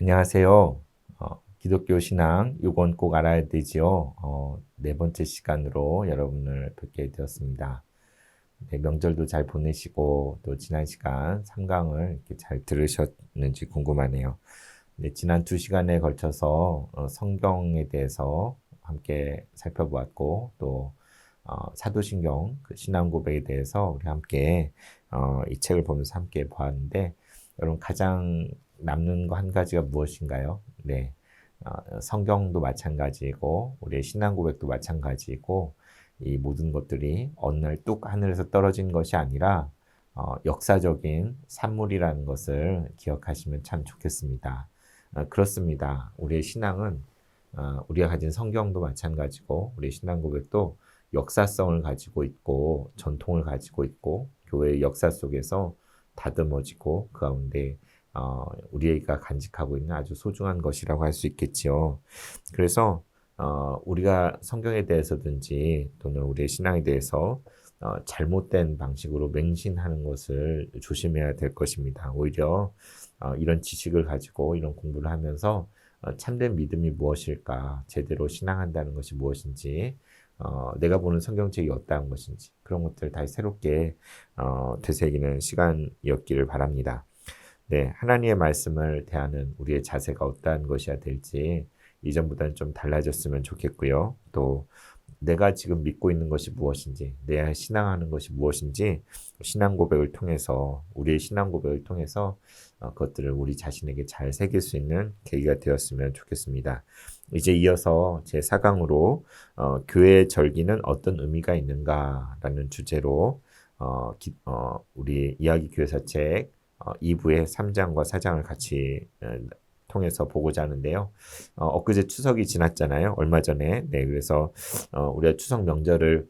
안녕하세요. 기독교 신앙 요건 꼭 알아야 되지요. 네 번째 시간으로 여러분을 뵙게 되었습니다. 네, 명절도 잘 보내시고 또 지난 시간 3강을 이렇게 잘 들으셨는지 궁금하네요. 네, 지난 두 시간에 걸쳐서 성경에 대해서 함께 살펴보았고 또 사도신경 그 신앙 고백에 대해서 우리 함께 이 책을 보면서 함께 보았는데 여러분 가장 남는 거 한 가지가 무엇인가요? 네, 성경도 마찬가지고 우리의 신앙 고백도 마찬가지고 이 모든 것들이 어느 날 뚝 하늘에서 떨어진 것이 아니라 역사적인 산물이라는 것을 기억하시면 참 좋겠습니다. 그렇습니다. 우리의 신앙은 우리가 가진 성경도 마찬가지고 우리의 신앙 고백도 역사성을 가지고 있고 전통을 가지고 있고 교회의 역사 속에서 다듬어지고 그 가운데 우리가 간직하고 있는 아주 소중한 것이라고 할 수 있겠지요. 그래서 우리가 성경에 대해서든지 또는 우리의 신앙에 대해서 잘못된 방식으로 맹신하는 것을 조심해야 될 것입니다. 오히려 이런 지식을 가지고 이런 공부를 하면서 참된 믿음이 무엇일까, 제대로 신앙한다는 것이 무엇인지, 내가 보는 성경책이 어떠한 것인지 그런 것들을 다시 새롭게 되새기는 시간이었기를 바랍니다. 네, 하나님의 말씀을 대하는 우리의 자세가 어떠한 것이어야 될지 이전보다는 좀 달라졌으면 좋겠고요. 또 내가 지금 믿고 있는 것이 무엇인지, 내가 신앙하는 것이 무엇인지 신앙 고백을 통해서 우리의 신앙 고백을 통해서 그것들을 우리 자신에게 잘 새길 수 있는 계기가 되었으면 좋겠습니다. 이제 이어서 제 4강으로 교회의 절기는 어떤 의미가 있는가라는 주제로 우리 이야기 교회사책 2부의 3장과 4장을 같이 통해서 보고자 하는데요. 엊그제 추석이 지났잖아요. 얼마 전에. 네, 그래서 우리가 추석 명절을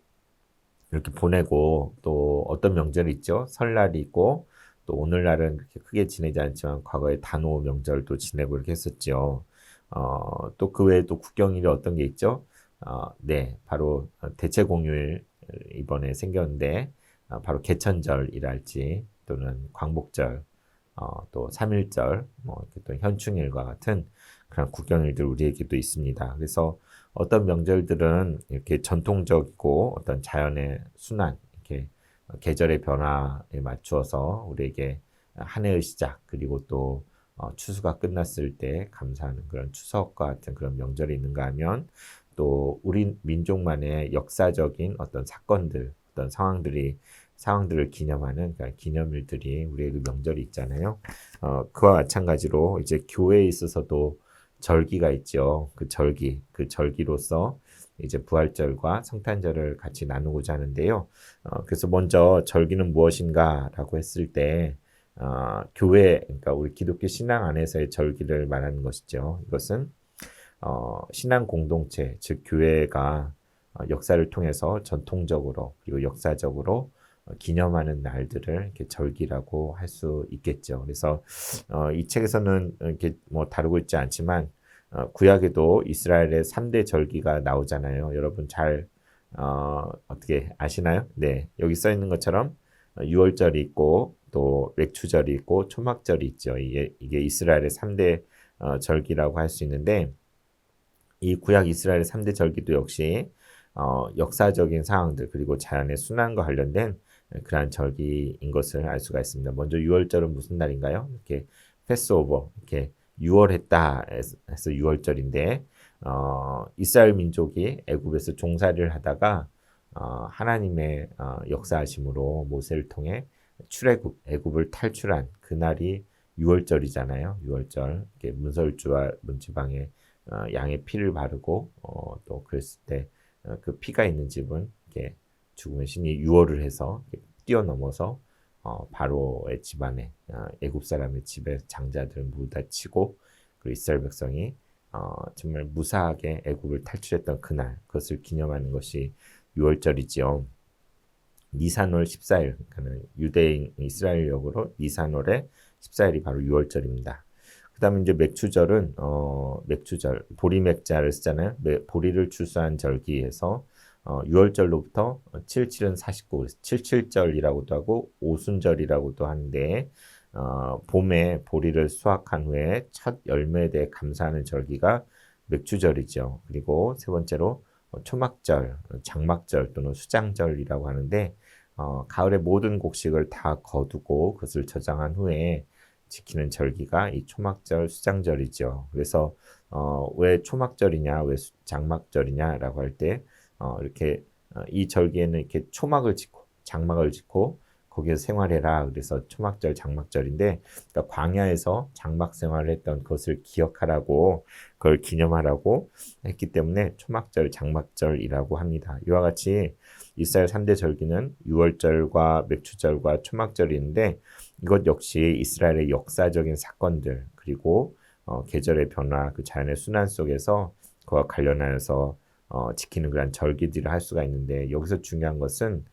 이렇게 보내고 또 어떤 명절이 있죠. 설날이 있고 또 오늘날은 그렇게 크게 지내지 않지만 과거에 단오 명절도 지내고 이렇게 했었죠. 또 그 외에 또 국경일이 어떤 게 있죠? 네, 바로 대체공휴일 이번에 생겼는데 바로 개천절이랄지 또는 광복절 또 3.1절, 뭐, 또 현충일과 같은 그런 국경일들 우리에게도 있습니다. 그래서 어떤 명절들은 이렇게 전통적이고 어떤 자연의 순환, 이렇게 계절의 변화에 맞추어서 우리에게 한 해의 시작, 그리고 또 추수가 끝났을 때 감사하는 그런 추석과 같은 그런 명절이 있는가 하면 또 우리 민족만의 역사적인 어떤 사건들, 어떤 상황들을 기념하는 그러니까 기념일들이 우리에게 명절이 있잖아요. 그와 마찬가지로 이제 교회에 있어서도 절기가 있죠. 그 절기로서 이제 부활절과 성탄절을 같이 나누고자 하는데요. 그래서 먼저 절기는 무엇인가라고 했을 때 교회, 그러니까 우리 기독교 신앙 안에서의 절기를 말하는 것이죠. 이것은 신앙 공동체, 즉 교회가 역사를 통해서 전통적으로 그리고 역사적으로 기념하는 날들을 이렇게 절기라고 할 수 있겠죠. 그래서 이 책에서는 이렇게 뭐 다루고 있지 않지만 구약에도 이스라엘의 3대 절기가 나오잖아요. 여러분 잘 어떻게 아시나요? 네, 여기 써 있는 것처럼 유월절이 있고 또 맥추절이 있고 초막절이 있죠. 이게 이스라엘의 3대 절기라고 할 수 있는데 이 구약 이스라엘의 3대 절기도 역시 역사적인 상황들 그리고 자연의 순환과 관련된 그러한 절기인 것을 알 수가 있습니다. 먼저 6월절은 무슨 날인가요? 이렇게 패스오버, 이렇게 6월 했다 해서 6월절인데 이스라엘 민족이 애굽에서 종살이를 하다가 하나님의 역사하심으로 모세를 통해 출애굽, 애굽을 탈출한 그날이 6월절이잖아요. 6월절, 이렇게 문설주와 문지방에 양의 피를 바르고 또 그랬을 때 그 피가 있는 집은 이렇게 죽음의 신이 유월을 해서 뛰어넘어서 바로의 집안에 애굽 사람의 집에 장자들을 모두 다 치고 그리고 이스라엘 백성이 정말 무사하게 애굽을 탈출했던 그날 그것을 기념하는 것이 유월절이지요. 니산월 14일, 그러니까 유대인 이스라엘역으로 니산월의 14일이 바로 유월절입니다. 그 다음에 이제 맥추절은, 맥추절, 보리맥자를 쓰잖아요. 보리를 추수한 절기에서, 6월절로부터 77은 49, 77절이라고도 하고, 오순절이라고도 하는데, 봄에 보리를 수확한 후에 첫 열매에 대해 감사하는 절기가 맥추절이죠. 그리고 세 번째로 초막절, 장막절 또는 수장절이라고 하는데 가을의 모든 곡식을 다 거두고 그것을 저장한 후에 지키는 절기가 이 초막절, 수장절이죠. 그래서 왜 초막절이냐, 왜 장막절이냐라고 할 때 이렇게 이 절기에는 이렇게 초막을 짓고 장막을 짓고 거기서 생활해라. 그래서 초막절, 장막절인데 그러니까 광야에서 장막 생활을 했던 것을 기억하라고 그걸 기념하라고 했기 때문에 초막절, 장막절이라고 합니다. 이와 같이 이스라엘 3대 절기는 유월절과 맥추절과 초막절인데 이것 역시 이스라엘의 역사적인 사건들 그리고 계절의 변화, 그 자연의 순환 속에서 그와 관련하여서 지키는 그런 절기들을 할 수가 있는데 여기서 중요한 것은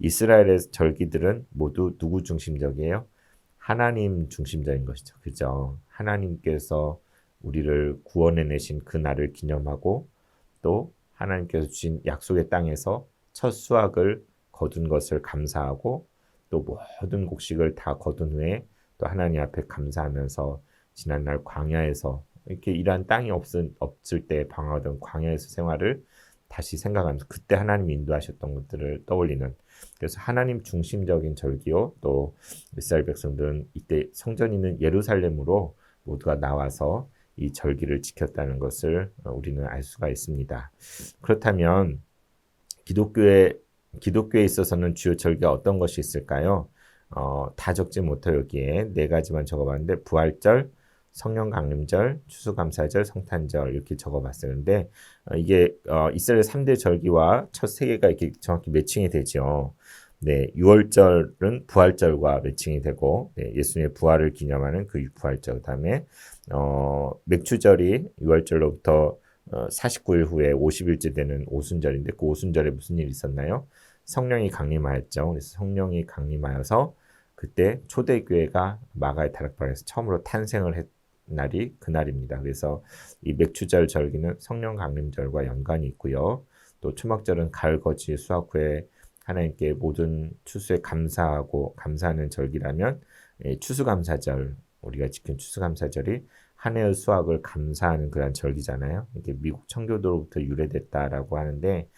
이스라엘의 절기들은 모두 누구 중심적이에요? 하나님 중심적인 것이죠. 그죠? 하나님께서 우리를 구원해내신 그 날을 기념하고 또 하나님께서 주신 약속의 땅에서 첫 수확을 거둔 것을 감사하고 또 모든 곡식을 다 거둔 후에 또 하나님 앞에 감사하면서 지난날 광야에서 이렇게 일한 땅이 없을 때 방황하던 광야에서 생활을 다시 생각하면서 그때 하나님이 인도하셨던 것들을 떠올리는 그래서 하나님 중심적인 절기요. 또 이스라엘 백성들은 이때 성전이 있는 예루살렘으로 모두가 나와서 이 절기를 지켰다는 것을 우리는 알 수가 있습니다. 그렇다면 기독교에 있어서는 주요 절기가 어떤 것이 있을까요? 다 적지 못해 여기에 네 가지만 적어봤는데 부활절, 성령 강림절, 추수감사절, 성탄절 이렇게 적어봤었는데 이게 이스라엘 3대 절기와 첫 세 개가 이렇게 정확히 매칭이 되죠. 네, 6월절은 부활절과 매칭이 되고 네, 예수님의 부활을 기념하는 그 부활절 그다음에 맥추절이 6월절로부터 49일 후에 50일째 되는 오순절인데 그 오순절에 무슨 일이 있었나요? 성령이 강림하였죠. 그래서 성령이 강림하여서 그때 초대교회가 마가의 다락방에서 처음으로 탄생을 했 날이 그날입니다. 그래서 이 맥추절 절기는 성령 강림절과 연관이 있고요. 또 초막절은 가을 거지 수확 후에 하나님께 모든 추수에 감사하고 감사하는 절기라면 추수감사절 우리가 지킨 추수감사절이 한 해의 수확을 감사하는 그런 절기잖아요. 이게 미국 청교도로부터 유래됐다라고 하는데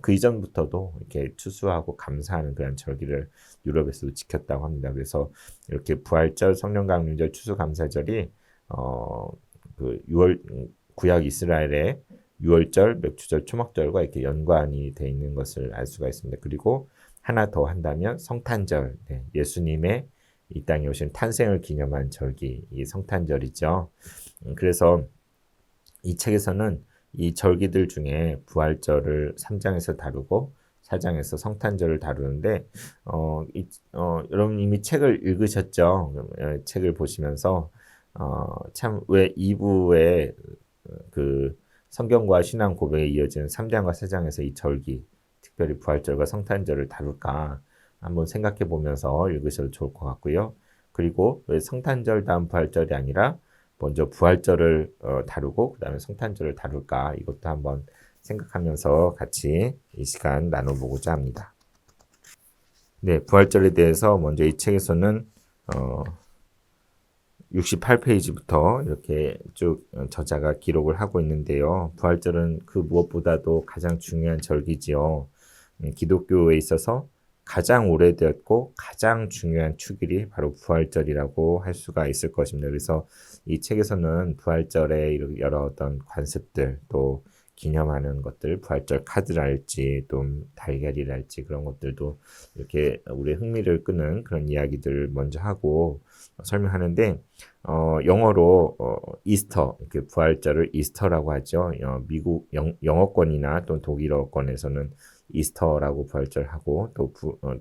그 이전부터도 이렇게 추수하고 감사하는 그런 절기를 유럽에서도 지켰다고 합니다. 그래서 이렇게 부활절, 성령강림절, 추수감사절이 그 6월 구약 이스라엘의 6월절, 맥추절, 초막절과 이렇게 연관이 돼 있는 것을 알 수가 있습니다. 그리고 하나 더 한다면 성탄절, 네, 예수님의 이 땅에 오신 탄생을 기념한 절기, 이 성탄절이죠. 그래서 이 책에서는 이 절기들 중에 부활절을 3장에서 다루고 4장에서 성탄절을 다루는데 여러분 이미 책을 읽으셨죠? 책을 보시면서 참 왜 2부에 그 성경과 신앙 고백에 이어지는 3장과 4장에서 이 절기, 특별히 부활절과 성탄절을 다룰까 한번 생각해 보면서 읽으셔도 좋을 것 같고요. 그리고 왜 성탄절 다음 부활절이 아니라 먼저 부활절을 다루고 그 다음에 성탄절을 다룰까 이것도 한번 생각하면서 같이 이 시간 나눠보고자 합니다. 네, 부활절에 대해서 먼저 이 책에서는 68페이지부터 이렇게 쭉 저자가 기록을 하고 있는데요. 부활절은 그 무엇보다도 가장 중요한 절기지요. 기독교에 있어서 가장 오래되었고 가장 중요한 축일이 바로 부활절이라고 할 수가 있을 것입니다. 그래서 이 책에서는 부활절에 여러 어떤 관습들 또 기념하는 것들, 부활절 카드랄지 또 달걀이랄지 그런 것들도 이렇게 우리의 흥미를 끄는 그런 이야기들을 먼저 하고 설명하는데 영어로 이스터, 이렇게 부활절을 이스터라고 하죠. 미국 영어권이나 또 독일어권에서는 이스터라고 부활절하고 또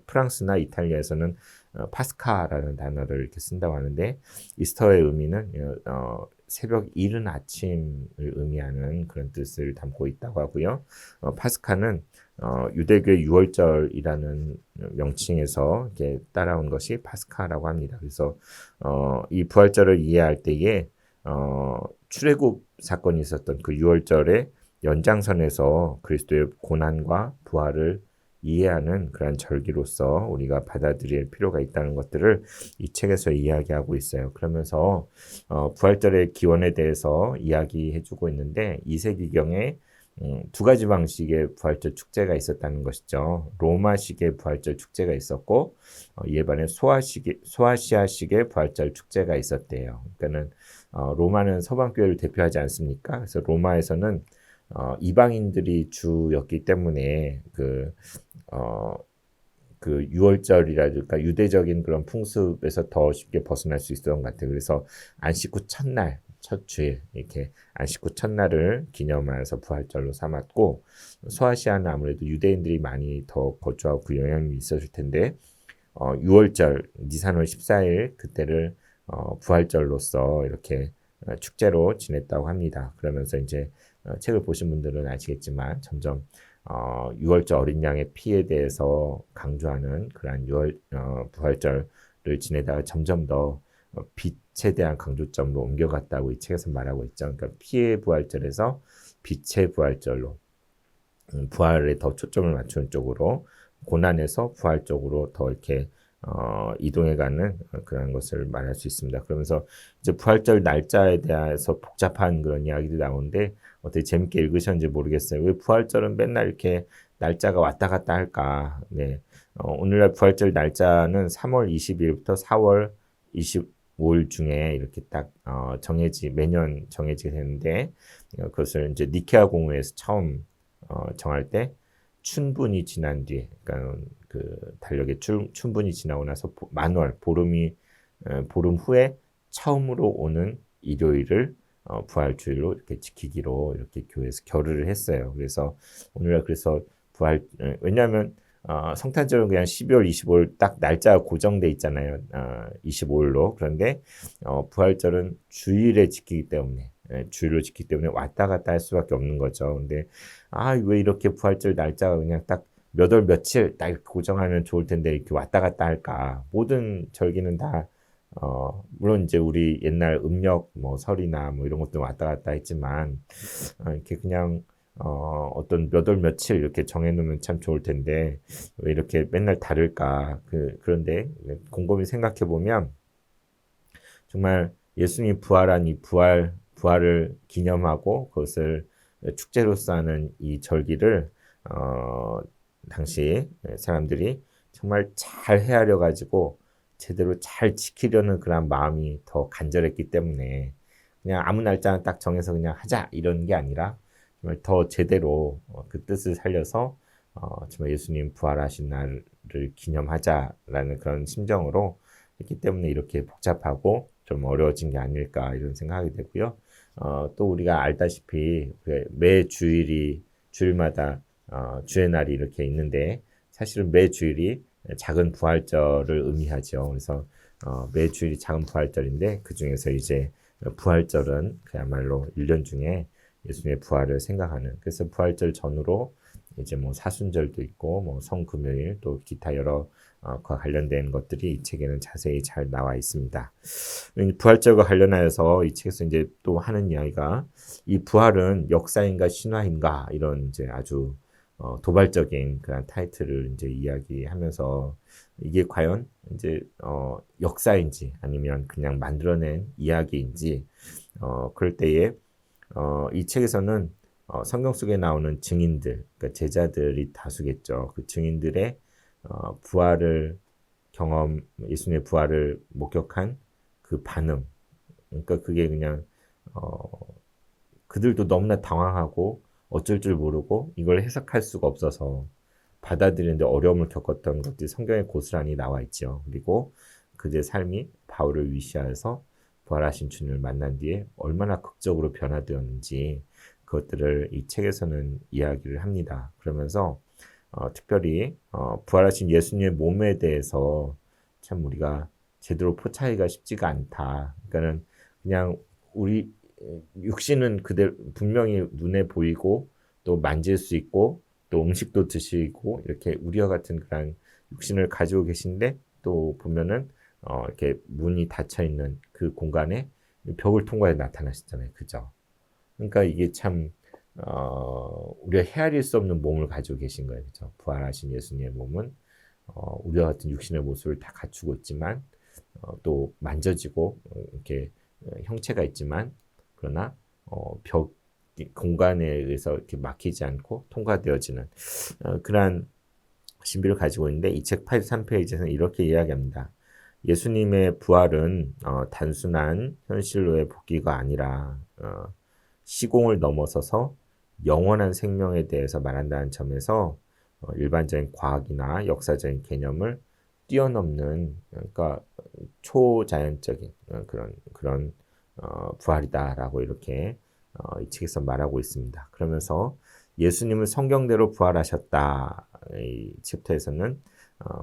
프랑스나 이탈리아에서는 파스카라는 단어를 이렇게 쓴다고 하는데 이스터의 의미는 새벽 이른 아침을 의미하는 그런 뜻을 담고 있다고 하고요. 파스카는 유대교의 유월절이라는 명칭에서 이렇게 따라온 것이 파스카라고 합니다. 그래서 이 부활절을 이해할 때에 출애굽 사건이 있었던 그 유월절의 연장선에서 그리스도의 고난과 부활을 이해하는 그런 절기로서 우리가 받아들일 필요가 있다는 것들을 이 책에서 이야기하고 있어요. 그러면서 부활절의 기원에 대해서 이야기해주고 있는데 2세기경에 두 가지 방식의 부활절 축제가 있었다는 것이죠. 로마식의 부활절 축제가 있었고 이에 반해 소아시아식의 부활절 축제가 있었대요. 그러니까는 로마는 서방교회를 대표하지 않습니까? 그래서 로마에서는 이방인들이 주였기 때문에 그 유월절이라든가 유대적인 그런 풍습에서 더 쉽게 벗어날 수 있었던 것 같아요. 그래서 안식 후 첫날, 첫 주일 이렇게 안식 후 첫날을 기념하여서 부활절로 삼았고 소아시아는 아무래도 유대인들이 많이 더 거주하고 그 영향이 있었을 텐데 유월절 니산월 14일 그때를 부활절로서 이렇게 축제로 지냈다고 합니다. 그러면서 이제 책을 보신 분들은 아시겠지만 점점 유월절 어린 양의 피에 대해서 강조하는 그러한 부활절을 지내다가 점점 더 빛에 대한 강조점으로 옮겨갔다고 이 책에서 말하고 있죠. 그러니까 피의 부활절에서 빛의 부활절로 부활에 더 초점을 맞추는 쪽으로 고난에서 부활 쪽으로 더 이렇게 이동해가는 그런 것을 말할 수 있습니다. 그러면서 이제 부활절 날짜에 대해서 복잡한 그런 이야기도 나오는데 어떻게 재밌게 읽으셨는지 모르겠어요. 왜 부활절은 맨날 이렇게 날짜가 왔다 갔다 할까? 네. 오늘날 부활절 날짜는 3월 20일부터 4월 25일 중에 이렇게 딱 매년 정해지게 되는데 그것을 이제 니케아 공회에서 처음 정할 때 춘분이 지난 뒤에, 그러니까 그 달력의 춘분이 지나고 나서 만월 보름 후에 처음으로 오는 일요일을 부활주일로 이렇게 지키기로 이렇게 교회에서 결의를 했어요. 그래서 오늘날 그래서 왜냐하면 성탄절은 그냥 12월 25일 딱 날짜가 고정돼 있잖아요. 25일로. 그런데 부활절은 주일에 지키기 때문에 주일로 지키기 때문에 왔다 갔다 할 수밖에 없는 거죠. 근데 왜 이렇게 부활절 날짜가 그냥 딱 몇 월 며칠 딱 이렇게 고정하면 좋을 텐데 이렇게 왔다 갔다 할까? 모든 절기는 다 물론 이제 우리 옛날 음력 뭐 설이나 뭐 이런 것도 왔다 갔다 했지만 이렇게 그냥 어떤 몇 월 며칠 이렇게 정해놓으면 참 좋을 텐데 왜 이렇게 맨날 다를까? 그런데 곰곰이 생각해 보면 정말 예수님이 부활한 이 부활을 기념하고 그것을 축제로서 하는 이 절기를 당시 사람들이 정말 잘 헤아려 가지고 제대로 잘 지키려는 그런 마음이 더 간절했기 때문에 그냥 아무 날짜나 딱 정해서 그냥 하자 이런 게 아니라 정말 더 제대로 그 뜻을 살려서 정말 예수님 부활하신 날을 기념하자라는 그런 심정으로 했기 때문에 이렇게 복잡하고 좀 어려워진 게 아닐까 이런 생각이 되고요. 또 우리가 알다시피 매 주일마다 주의 날이 이렇게 있는데 사실은 매 주일이 작은 부활절을 의미하죠. 그래서 매 주일이 작은 부활절인데 그 중에서 이제 부활절은 그야말로 1년 중에 예수님의 부활을 생각하는. 그래서 부활절 전후로 이제 뭐 사순절도 있고 뭐 성금요일 또 기타 여러 과 관련된 것들이 이 책에는 자세히 잘 나와 있습니다. 부활절과 관련하여서 이 책에서 이제 또 하는 이야기가 이 부활은 역사인가 신화인가 이런 이제 아주 도발적인 그런 타이틀을 이제 이야기하면서 이게 과연 이제 역사인지 아니면 그냥 만들어낸 이야기인지 그럴 때에 이 책에서는 성경 속에 나오는 증인들, 그러니까 제자들이 다수겠죠. 그 증인들의 예수님의 부활을 목격한 그 반응. 그러니까 그게 그냥 그들도 너무나 당황하고 어쩔 줄 모르고 이걸 해석할 수가 없어서 받아들이는데 어려움을 겪었던 것들이 성경에 고스란히 나와 있죠. 그리고 그들의 삶이 바울을 위시하여서 부활하신 주님을 만난 뒤에 얼마나 극적으로 변화되었는지 그것들을 이 책에서는 이야기를 합니다. 그러면서 특별히 부활하신 예수님의 몸에 대해서 참 우리가 제대로 포착하기가 쉽지가 않다. 그러니까는 그냥 우리 육신은 그대로 분명히 눈에 보이고 또 만질 수 있고 또 음식도 드시고 이렇게 우리와 같은 그런 육신을 가지고 계신데 또 보면은 이렇게 문이 닫혀 있는 그 공간에 벽을 통과해 나타나시잖아요. 그죠? 그러니까 이게 참 우리가 헤아릴 수 없는 몸을 가지고 계신 거예요. 그렇죠? 부활하신 예수님의 몸은 우리와 같은 육신의 모습을 다 갖추고 있지만 또 만져지고 이렇게 형체가 있지만 그러나 벽 공간에 의해서 이렇게 막히지 않고 통과되어지는 그러한 신비를 가지고 있는데 이 책 83페이지에서는 이렇게 이야기합니다. 예수님의 부활은 단순한 현실로의 복귀가 아니라 시공을 넘어서서 영원한 생명에 대해서 말한다는 점에서 일반적인 과학이나 역사적인 개념을 뛰어넘는 그러니까 초자연적인 그런 부활이다라고 이렇게 이 책에서 말하고 있습니다. 그러면서 예수님은 성경대로 부활하셨다. 이 챕터에서는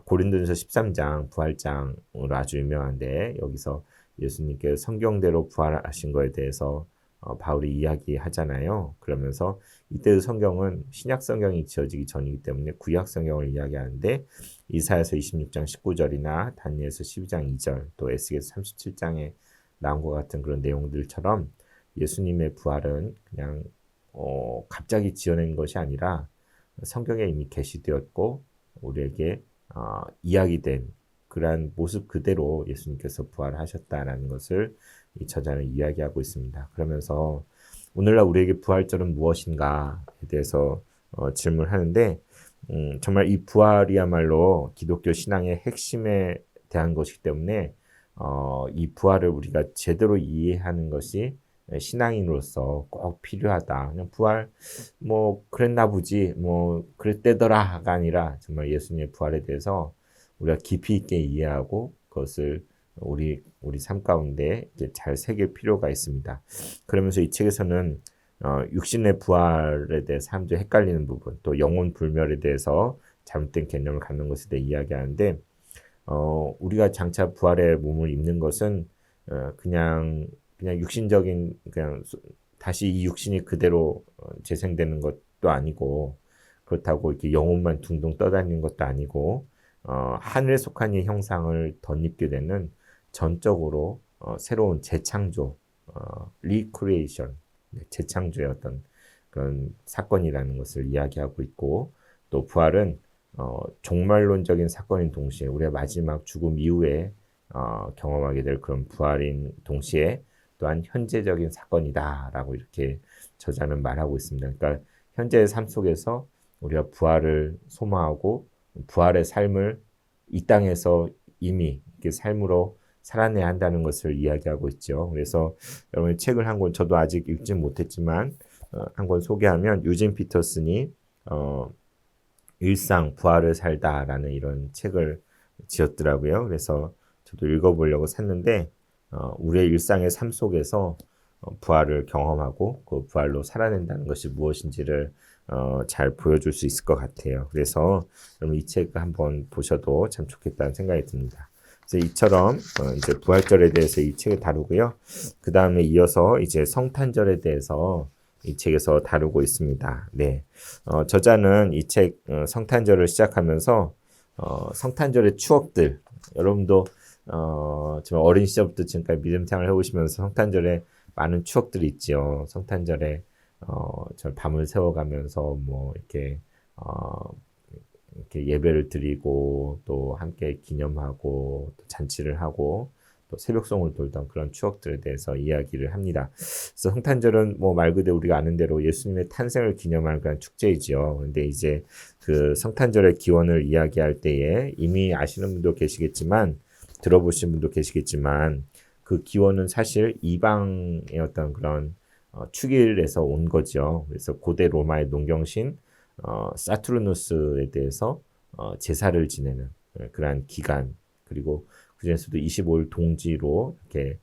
고린도전서 13장 부활장으로 아주 유명한데 여기서 예수님께 성경대로 부활하신 거에 대해서 바울이 이야기하잖아요. 그러면서 이때 성경은 신약 성경이 지어지기 전이기 때문에 구약 성경을 이야기하는데 이사야서 26장 19절이나 다니엘서 12장 2절 또 에스겔서 37장에 나온 것 같은 그런 내용들처럼 예수님의 부활은 그냥 갑자기 지어낸 것이 아니라 성경에 이미 계시되었고 우리에게 이야기된 그러한 모습 그대로 예수님께서 부활하셨다라는 것을 이 저자는 이야기하고 있습니다. 그러면서 오늘날 우리에게 부활절은 무엇인가에 대해서 질문하는데 정말 이 부활이야말로 기독교 신앙의 핵심에 대한 것이기 때문에 이 부활을 우리가 제대로 이해하는 것이 신앙인으로서 꼭 필요하다. 그냥 부활 뭐 그랬나 보지 뭐 그랬대더라가 아니라 정말 예수님의 부활에 대해서 우리가 깊이 있게 이해하고 그것을 우리 삶 가운데 이제 잘 새길 필요가 있습니다. 그러면서 이 책에서는 육신의 부활에 대해 사람들이 헷갈리는 부분, 또 영혼 불멸에 대해서 잘못된 개념을 갖는 것에 대해 이야기하는데 우리가 장차 부활의 몸을 입는 것은 그냥 육신적인 그냥 다시 이 육신이 그대로 재생되는 것도 아니고 그렇다고 이렇게 영혼만 둥둥 떠다니는 것도 아니고 하늘에 속한 이 형상을 덧입게 되는 전적으로 새로운 재창조, 리크리에이션, 재창조의 어떤 그런 사건이라는 것을 이야기하고 있고 또 부활은 종말론적인 사건인 동시에 우리가 마지막 죽음 이후에 경험하게 될 그런 부활인 동시에 또한 현재적인 사건이다라고 이렇게 저자는 말하고 있습니다. 그러니까 현재의 삶 속에서 우리가 부활을 소망하고 부활의 삶을 이 땅에서 이미 이렇게 삶으로 살아내야 한다는 것을 이야기하고 있죠. 그래서 여러분 책을 한 권 저도 아직 읽지 못했지만 한 권 소개하면 유진 피터슨이 일상 부활을 살다라는 이런 책을 지었더라고요. 그래서 저도 읽어보려고 샀는데 우리의 일상의 삶 속에서 부활을 경험하고 그 부활로 살아낸다는 것이 무엇인지를 잘 보여줄 수 있을 것 같아요. 그래서 여러분 이 책을 한번 보셔도 참 좋겠다는 생각이 듭니다. 그래서 이처럼 이제 부활절에 대해서 이 책을 다루고요. 그 다음에 이어서 이제 성탄절에 대해서 이 책에서 다루고 있습니다. 네, 저자는 이 책 성탄절을 시작하면서 성탄절의 추억들 여러분도 정말 어린 시절부터 지금까지 믿음 생활을 해오시면서 성탄절에 많은 추억들이 있지요. 성탄절에 저 밤을 새워가면서 뭐 이렇게 예배를 드리고 또 함께 기념하고 또 잔치를 하고 또 새벽송을 돌던 그런 추억들에 대해서 이야기를 합니다. 그래서 성탄절은 뭐 말 그대로 우리가 아는 대로 예수님의 탄생을 기념하는 그런 축제이지요. 근데 이제 그 성탄절의 기원을 이야기할 때에 이미 아시는 분도 계시겠지만 들어보신 분도 계시겠지만 그 기원은 사실 이방의 어떤 그런 축일에서 온 거죠. 그래서 고대 로마의 농경신 사투르누스에 대해서 제사를 지내는 그러한 기간 그리고 그 중에서도 25일 동지로 이렇게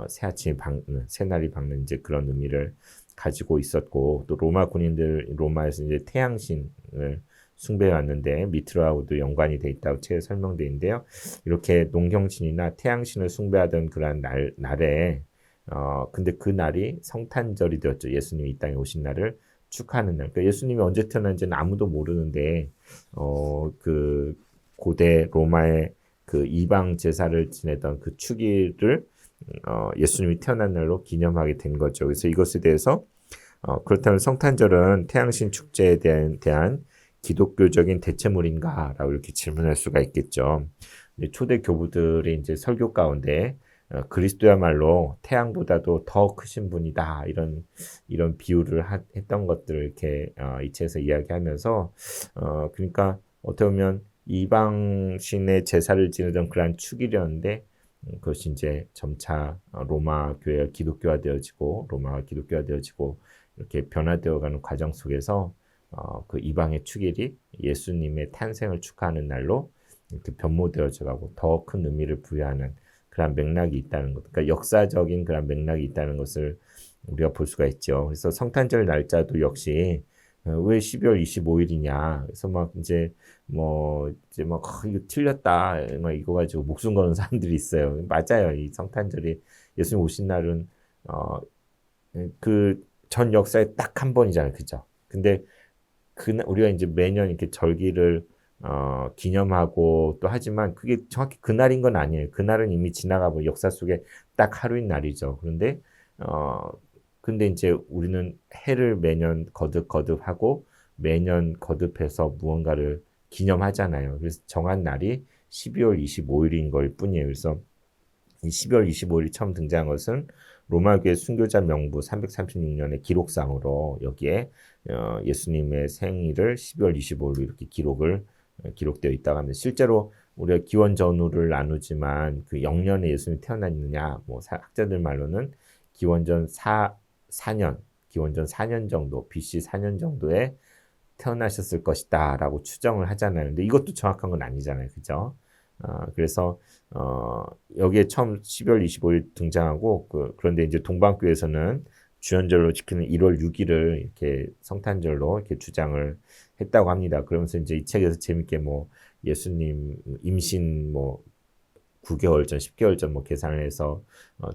새아침이 밝는 새날이 밝는 이제 그런 의미를 가지고 있었고 또 로마 군인들 로마에서 이제 태양신을 숭배해 왔는데 미트로하고도 연관이 돼 있다고 책에 설명되어 있는데요. 이렇게 농경신이나 태양신을 숭배하던 그런 날에 근데 그 날이 성탄절이 되었죠. 예수님이 이 땅에 오신 날을 축하하는 날. 그러니까 예수님이 언제 태어난지는 아무도 모르는데 그 고대 로마의 그 이방 제사를 지내던 그 축일을 예수님이 태어난 날로 기념하게 된 거죠. 그래서 이것에 대해서 그렇다면 성탄절은 태양신 축제에 대한 기독교적인 대체물인가라고 이렇게 질문할 수가 있겠죠. 초대 교부들이 이제 설교 가운데 그리스도야말로 태양보다도 더 크신 분이다 이런 비유를 했던 것들을 이렇게 이 책에서 이야기하면서 그러니까 어떻게 보면 이방신의 제사를 지내던 그러한 축이었는데 그것이 이제 점차 로마 교회가 로마가 기독교화 되어지고 이렇게 변화되어가는 과정 속에서 그 이방의 축일이 예수님의 탄생을 축하하는 날로 이렇게 변모되어져가고 더 큰 의미를 부여하는 그런 맥락이 있다는 것, 그러니까 역사적인 그런 맥락이 있다는 것을 우리가 볼 수가 있죠. 그래서 성탄절 날짜도 역시 왜 12월 25일이냐. 그래서 막 이제 이거 틀렸다. 막 이거 가지고 목숨 거는 사람들이 있어요. 맞아요. 이 성탄절이 예수님 오신 날은 그 전 역사에 딱 한 번이잖아요. 그죠? 근데 우리가 이제 매년 이렇게 절기를 기념하고 또 하지만 그게 정확히 그날인 건 아니에요. 그날은 이미 지나가고 역사 속에 딱 하루인 날이죠. 근데 이제 우리는 해를 매년 거듭하고 매년 거듭해서 무언가를 기념하잖아요. 그래서 정한 날이 12월 25일인 걸 뿐이에요. 그래서 이 12월 25일이 처음 등장한 것은 로마교회 순교자 명부 336년의 기록상으로 여기에 예수님의 생일을 12월 25일로 이렇게 기록되어 있다고 합니다. 실제로 우리가 기원 전후를 나누지만 그 영년에 예수님이 태어났느냐, 학자들 말로는 기원전 4년 정도, BC 4년 정도에 태어나셨을 것이다라고 추정을 하잖아요. 근데 이것도 정확한 건 아니잖아요. 그죠? 그래서 여기에 처음 12월 25일 등장하고 그런데 이제 동방교에서는 주연절로 지키는 1월 6일을 이렇게 성탄절로 이렇게 주장을 했다고 합니다. 그러면서 이제 이 책에서 재밌게 예수님 임신 9개월 전, 10개월 전 계산을 해서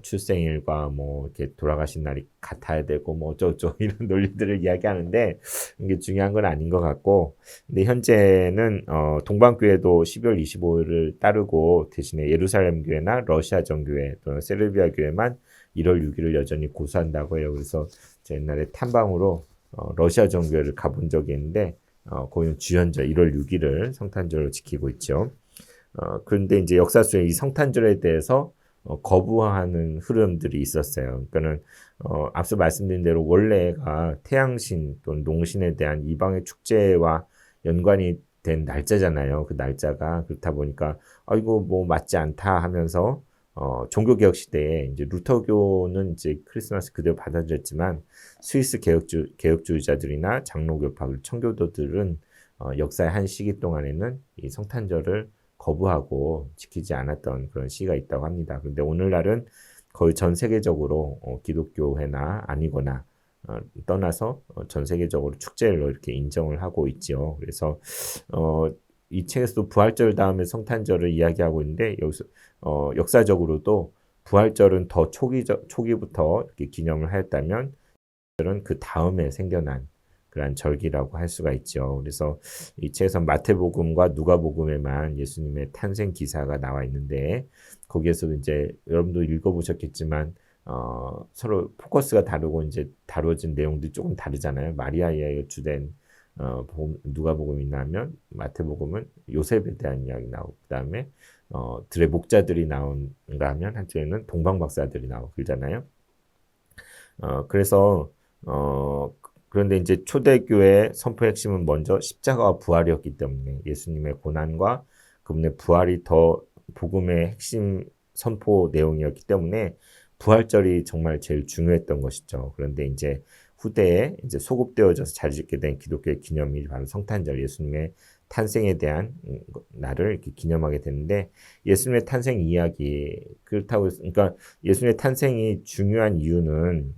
출생일과 이렇게 돌아가신 날이 같아야 되고 어쩌고저쩌고 이런 논리들을 이야기하는데 이게 중요한 건 아닌 것 같고, 근데 현재는 동방교회도 12월 25일을 따르고 대신에 예루살렘 교회나 러시아 정교회 또는 세르비아 교회만 1월 6일을 여전히 고수한다고 해요. 그래서 제가 옛날에 탐방으로 러시아 정교회를 가본 적이 있는데 거기는 주연절 1월 6일을 성탄절로 지키고 있죠. 그런데 이제 역사 속에 이 성탄절에 대해서 거부하는 흐름들이 있었어요. 그러니까는 앞서 말씀드린 대로 원래가 태양신 또는 농신에 대한 이방의 축제와 연관이 된 날짜잖아요. 그 날짜가 그렇다 보니까 이거 맞지 않다 하면서 종교개혁 시대에 이제 루터교는 이제 크리스마스 그대로 받아들였지만 스위스 개혁주의자들이나 장로교파 그리고 청교도들은 역사의 한 시기 동안에는 이 성탄절을 거부하고 지키지 않았던 그런 시기가 있다고 합니다. 그런데 오늘날은 거의 전 세계적으로 기독교회나 아니거나 떠나서 전 세계적으로 축제로 이렇게 인정을 하고 있죠. 그래서 이 책에서도 부활절 다음에 성탄절을 이야기하고 있는데 여기서 역사적으로도 부활절은 더 초기부터 이렇게 기념을 하였다면 그 다음에 생겨난 그런 절기라고 할 수가 있죠. 그래서 이 책에서 마태복음과 누가복음에만 예수님의 탄생 기사가 나와 있는데 거기에서도 이제 여러분도 읽어보셨겠지만 서로 포커스가 다르고 이제 다루어진 내용들이 조금 다르잖아요. 마리아의 주된 누가복음이나 하면 마태복음은 요셉에 대한 이야기 나오고 그다음에 들의 목자들이 나온가 하면 한쪽에는 동방박사들이 나오고 그러잖아요. 그런데 이제 초대교회 선포 핵심은 먼저 십자가와 부활이었기 때문에 예수님의 고난과 그분의 부활이 더 복음의 핵심 선포 내용이었기 때문에 부활절이 정말 제일 중요했던 것이죠. 그런데 이제 후대에 이제 소급되어져서 자리 짓게 된 기독교의 기념일이 바로 성탄절, 예수님의 탄생에 대한 날을 이렇게 기념하게 되는데 예수님의 탄생 이야기 그러니까 예수님의 탄생이 중요한 이유는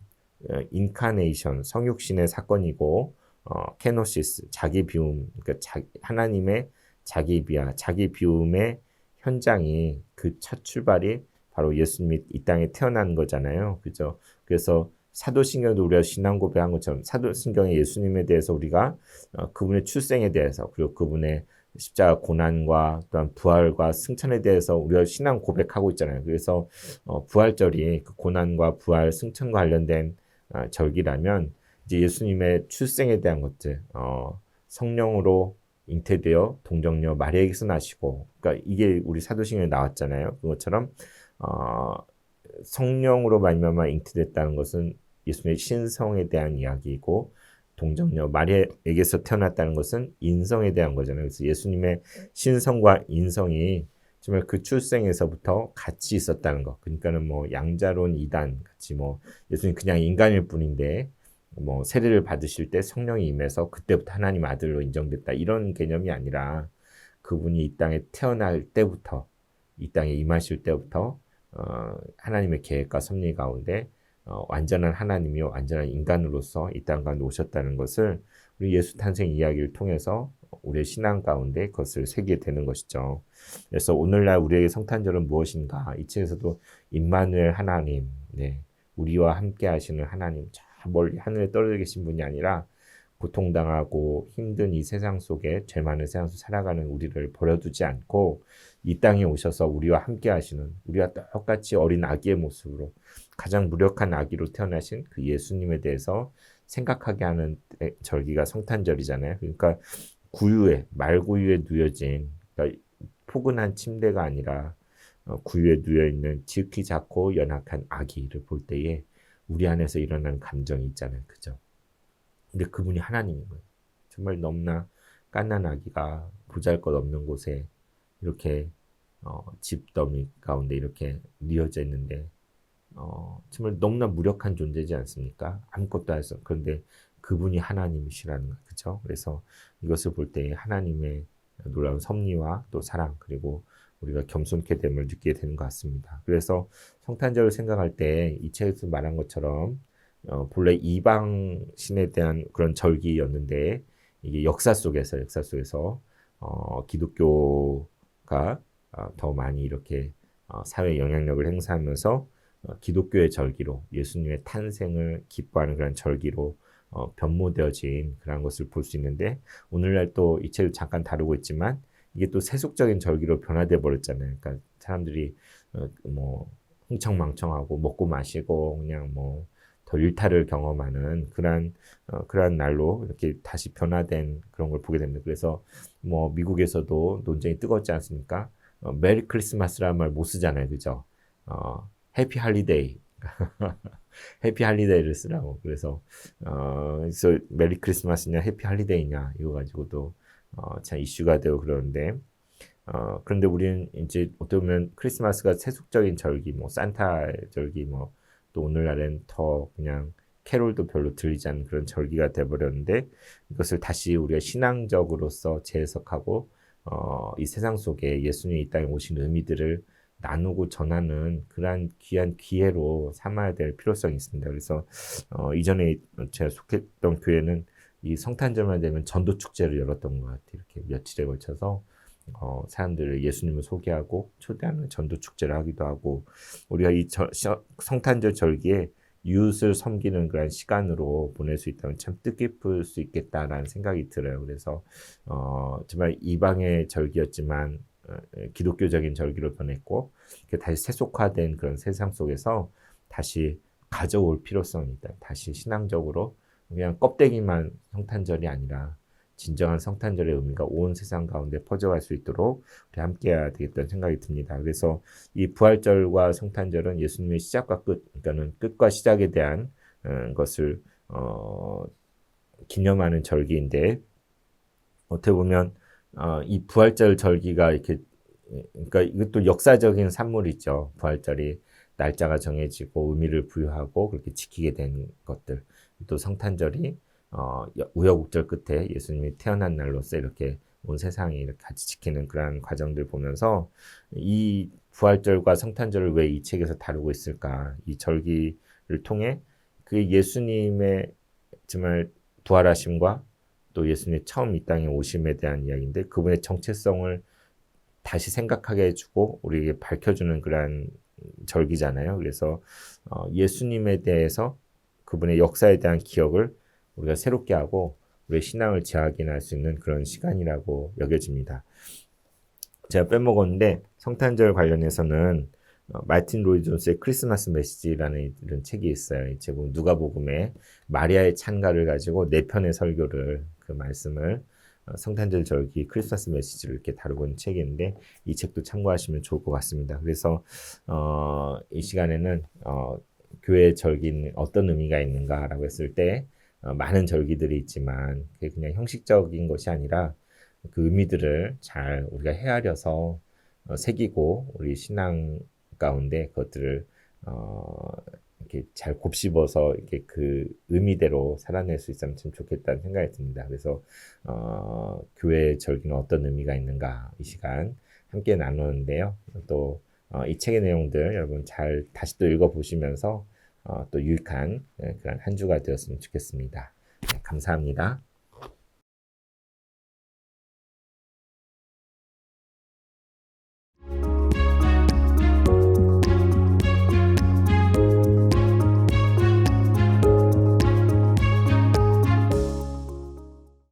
인카네이션, 성육신의 사건이고 케노시스, 자기 비움, 그러니까 하나님의 자기 비하, 자기 비움의 현장이 그 첫 출발이 바로 예수님이 이 땅에 태어난 거잖아요. 그죠? 그래서 사도신경도 우리가 신앙 고백한 것처럼 사도신경에 예수님에 대해서 우리가 그분의 출생에 대해서 그리고 그분의 십자가 고난과 또한 부활과 승천에 대해서 우리가 신앙 고백하고 있잖아요. 그래서 부활절이 그 고난과 부활, 승천과 관련된 절기라면 이제 예수님의 출생에 대한 것들, 성령으로 잉태되어 동정녀 마리아에게서 나시고, 그러니까 이게 우리 사도신경에 나왔잖아요. 그것처럼 성령으로 말미암아 잉태됐다는 것은 예수님의 신성에 대한 이야기이고, 동정녀 마리아에게서 태어났다는 것은 인성에 대한 거잖아요. 그래서 예수님의 신성과 인성이 정말 그 출생에서부터 같이 있었다는 것. 그러니까는 뭐 양자론 이단 같이 뭐 예수님 그냥 인간일 뿐인데 뭐 세례를 받으실 때 성령이 임해서 그때부터 하나님 아들로 인정됐다 이런 개념이 아니라 그분이 이 땅에 태어날 때부터 이 땅에 임하실 때부터 하나님의 계획과 섭리 가운데 완전한 하나님이요 완전한 인간으로서 이 땅 가운데 오셨다는 것을 우리 예수 탄생 이야기를 통해서 우리의 신앙 가운데 그것을 새기게 되는 것이죠. 그래서 오늘날 우리에게 성탄절은 무엇인가? 이 책에서도 임마누엘 하나님, 네, 우리와 함께 하시는 하나님, 저 멀리 하늘에 떨어져 계신 분이 아니라 고통당하고 힘든 이 세상 속에 죄 많은 세상 속 살아가는 우리를 버려두지 않고 이 땅에 오셔서 우리와 함께 하시는 우리와 똑같이 어린 아기의 모습으로 가장 무력한 아기로 태어나신 그 예수님에 대해서 생각하게 하는 절기가 성탄절이잖아요. 그러니까 구유에 말구유에 누여진 그러니까 포근한 침대가 아니라 구유에 누여 있는 지극히 작고 연약한 아기를 볼 때에 우리 안에서 일어나는 감정이 있잖아요, 그죠? 근데 그분이 하나님인 거예요. 정말 너무나 갓난 아기가 보잘것없는 곳에 이렇게 집더미 가운데 이렇게 뉘어져 있는데 정말 너무나 무력한 존재지 않습니까? 아무것도 할 수 없어. 그런데 그분이 하나님이시라는 거, 그렇죠? 그래서 이것을 볼 때 하나님의 놀라운 섭리와 또 사랑 그리고 우리가 겸손케 됨을 느끼게 되는 것 같습니다. 그래서 성탄절을 생각할 때 이 책에서 말한 것처럼 본래 이방 신에 대한 그런 절기였는데 이게 역사 속에서 기독교가 더 많이 이렇게 사회 영향력을 행사하면서 기독교의 절기로 예수님의 탄생을 기뻐하는 그런 절기로 변모되어진 그런 것을 볼 수 있는데 오늘날 또 이 책을 잠깐 다루고 있지만 이게 또 세속적인 절기로 변화돼 버렸잖아요. 그러니까 사람들이 뭐 흥청망청하고 먹고 마시고 그냥 뭐 더 일탈을 경험하는 그러한 날로 이렇게 다시 변화된 그런 걸 보게 됩니다. 그래서 뭐 미국에서도 논쟁이 뜨겁지 않습니까? 메리 크리스마스라는 말 못 쓰잖아요, 그죠? 해피 할리데이, 해피 할리데이를 쓰라고. 그래서 메리 크리스마스냐 해피 할리데이냐 이거 가지고도 참 이슈가 되고 그러는데. 그런데 우리는 이제 어떻게 보면 크리스마스가 세속적인 절기, 뭐 산타 절기, 뭐 또 오늘날엔 더 그냥 캐롤도 별로 들리지 않는 그런 절기가 돼버렸는데 이것을 다시 우리가 신앙적으로서 재해석하고 이 세상 속에 예수님이 이 땅에 오신 의미들을 나누고 전하는 그러한 귀한 기회로 삼아야 될 필요성이 있습니다. 그래서 이전에 제가 속했던 교회는 이 성탄절만 되면 전도 축제를 열었던 것 같아요. 이렇게 며칠에 걸쳐서 사람들을 예수님을 소개하고 초대하는 전도 축제를 하기도 하고 우리가 이 성탄절 절기에 이웃을 섬기는 그런 시간으로 보낼 수 있다면 참 뜻깊을 수 있겠다라는 생각이 들어요. 그래서 정말 이방의 절기였지만 기독교적인 절기로 변했고 다시 세속화된 그런 세상 속에서 다시 가져올 필요성이 있다. 다시 신앙적으로 그냥 껍데기만 성탄절이 아니라 진정한 성탄절의 의미가 온 세상 가운데 퍼져갈 수 있도록 우리 함께해야 되겠다는 생각이 듭니다. 그래서 이 부활절과 성탄절은 예수님의 시작과 끝, 그러니까는 끝과 시작에 대한 것을 기념하는 절기인데 어떻게 보면 이 부활절 절기가 이렇게 그러니까 이것도 역사적인 산물이죠. 부활절이 날짜가 정해지고 의미를 부여하고 그렇게 지키게 된 것들. 또 성탄절이 우여곡절 끝에 예수님이 태어난 날로서 이렇게 온 세상이 이렇게 같이 지키는 그러한 과정들 보면서 이 부활절과 성탄절을 왜 이 책에서 다루고 있을까? 이 절기를 통해 그 예수님의 정말 부활하심과 또 예수님의 처음 이 땅에 오심에 대한 이야기인데 그분의 정체성을 다시 생각하게 해주고 우리에게 밝혀주는 그러한 절기잖아요. 그래서 예수님에 대해서 그분의 역사에 대한 기억을 우리가 새롭게 하고 우리의 신앙을 재확인할 수 있는 그런 시간이라고 여겨집니다. 제가 빼먹었는데 성탄절 관련해서는 마틴 로이 존스의 크리스마스 메시지라는 이런 책이 있어요. 이 책은 누가복음에 마리아의 찬가를 가지고 네 편의 설교를 그 말씀을 성탄절 절기 크리스마스 메시지를 이렇게 다루고 있는 책인데 이 책도 참고하시면 좋을 것 같습니다. 그래서 이 시간에는 교회 절기는 어떤 의미가 있는가라고 했을 때 많은 절기들이 있지만 그게 그냥 형식적인 것이 아니라 그 의미들을 잘 우리가 헤아려서 새기고 우리 신앙 가운데 그것들을 이렇게 잘 곱씹어서 이렇게 그 의미대로 살아낼 수 있으면 참 좋겠다는 생각이 듭니다. 그래서 교회 절기는 어떤 의미가 있는가 이 시간 함께 나누는데요. 또 이 책의 내용들 여러분 잘 다시 또 읽어보시면서 또 유익한 그런 한 주가 되었으면 좋겠습니다. 네, 감사합니다.